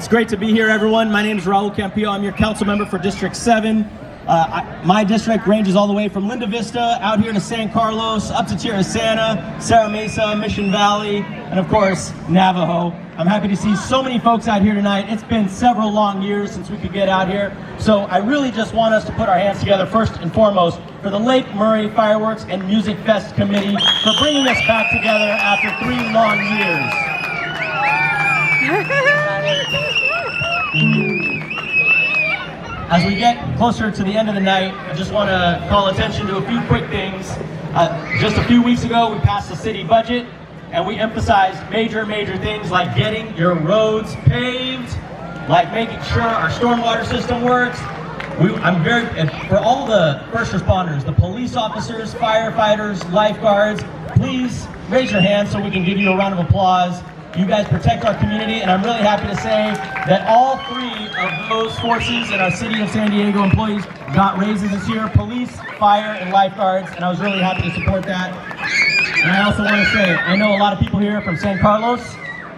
It's great to be here, everyone. My name is Raul Campillo. I'm your council member for District 7. My district ranges all the way from Linda Vista out here to San Carlos, up to Tirasana, Cerro Mesa, Mission Valley, and of course, Navajo. I'm happy to see so many folks out here tonight. It's been several long years since we could get out here. So I really just want us to put our hands together first and foremost for the Lake Murray Fireworks and Music Fest Committee for bringing us back together after 3 long years. As we get closer to the end of the night, I just want to call attention to a few quick things. Just a few weeks ago, we passed the city budget, and we emphasized major things like getting your roads paved, like making sure our stormwater system works. For all the first responders, the police officers, firefighters, lifeguards, please raise your hand so we can give you a round of applause. You guys protect our community, and I'm really happy to say that all 3 of those forces and our City of San Diego employees got raises this year, police, fire, and lifeguards, and I was really happy to support that. And I also want to say, I know a lot of people here from San Carlos.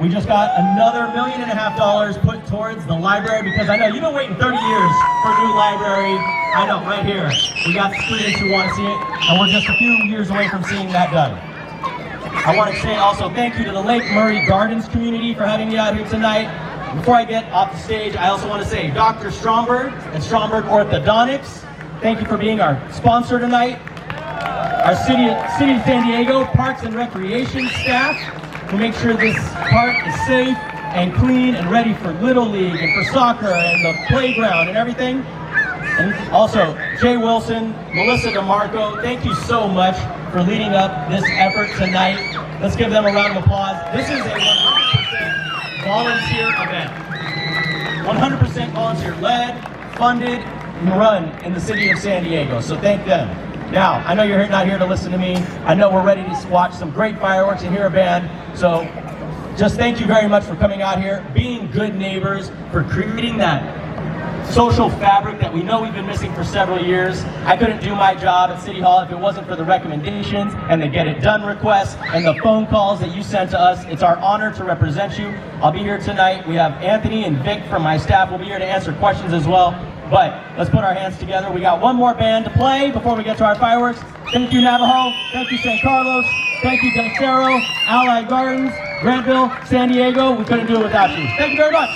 We just got another $1.5 million put towards the library, because I know you've been waiting 30 years for a new library. I know, right here. We got students who want to see it, and we're just a few years away from seeing that done. I want to say also thank you to the Lake Murray Gardens community for having me out here tonight. Before I get off the stage, I also want to say Dr. Stromberg and Stromberg Orthodontics, thank you for being our sponsor tonight. Our City of San Diego Parks and Recreation staff, who make sure this park is safe and clean and ready for Little League and for soccer and the playground and everything. And also, Jay Wilson, Melissa DeMarco, thank you so much for leading up this effort tonight. Let's give them a round of applause. This is a 100% volunteer event. 100% volunteer-led, funded, and run in the City of San Diego, so thank them. Now, I know you're not here to listen to me. I know we're ready to watch some great fireworks and hear a band, so just thank you very much for coming out here, being good neighbors, for creating that social fabric that we know we've been missing for several years. I couldn't do my job at City Hall if it wasn't for the recommendations and the get it done requests and the phone calls that you sent to us. It's our honor to represent you. I'll be here tonight. We have Anthony and Vic from my staff will be here to answer questions as well. But let's put our hands together. We got one more band to play before we get to our fireworks. Thank you, Navajo. Thank you, San Carlos. Thank you, Cerro, Allied Gardens, Grantville, San Diego. We couldn't do it without you. Thank you very much.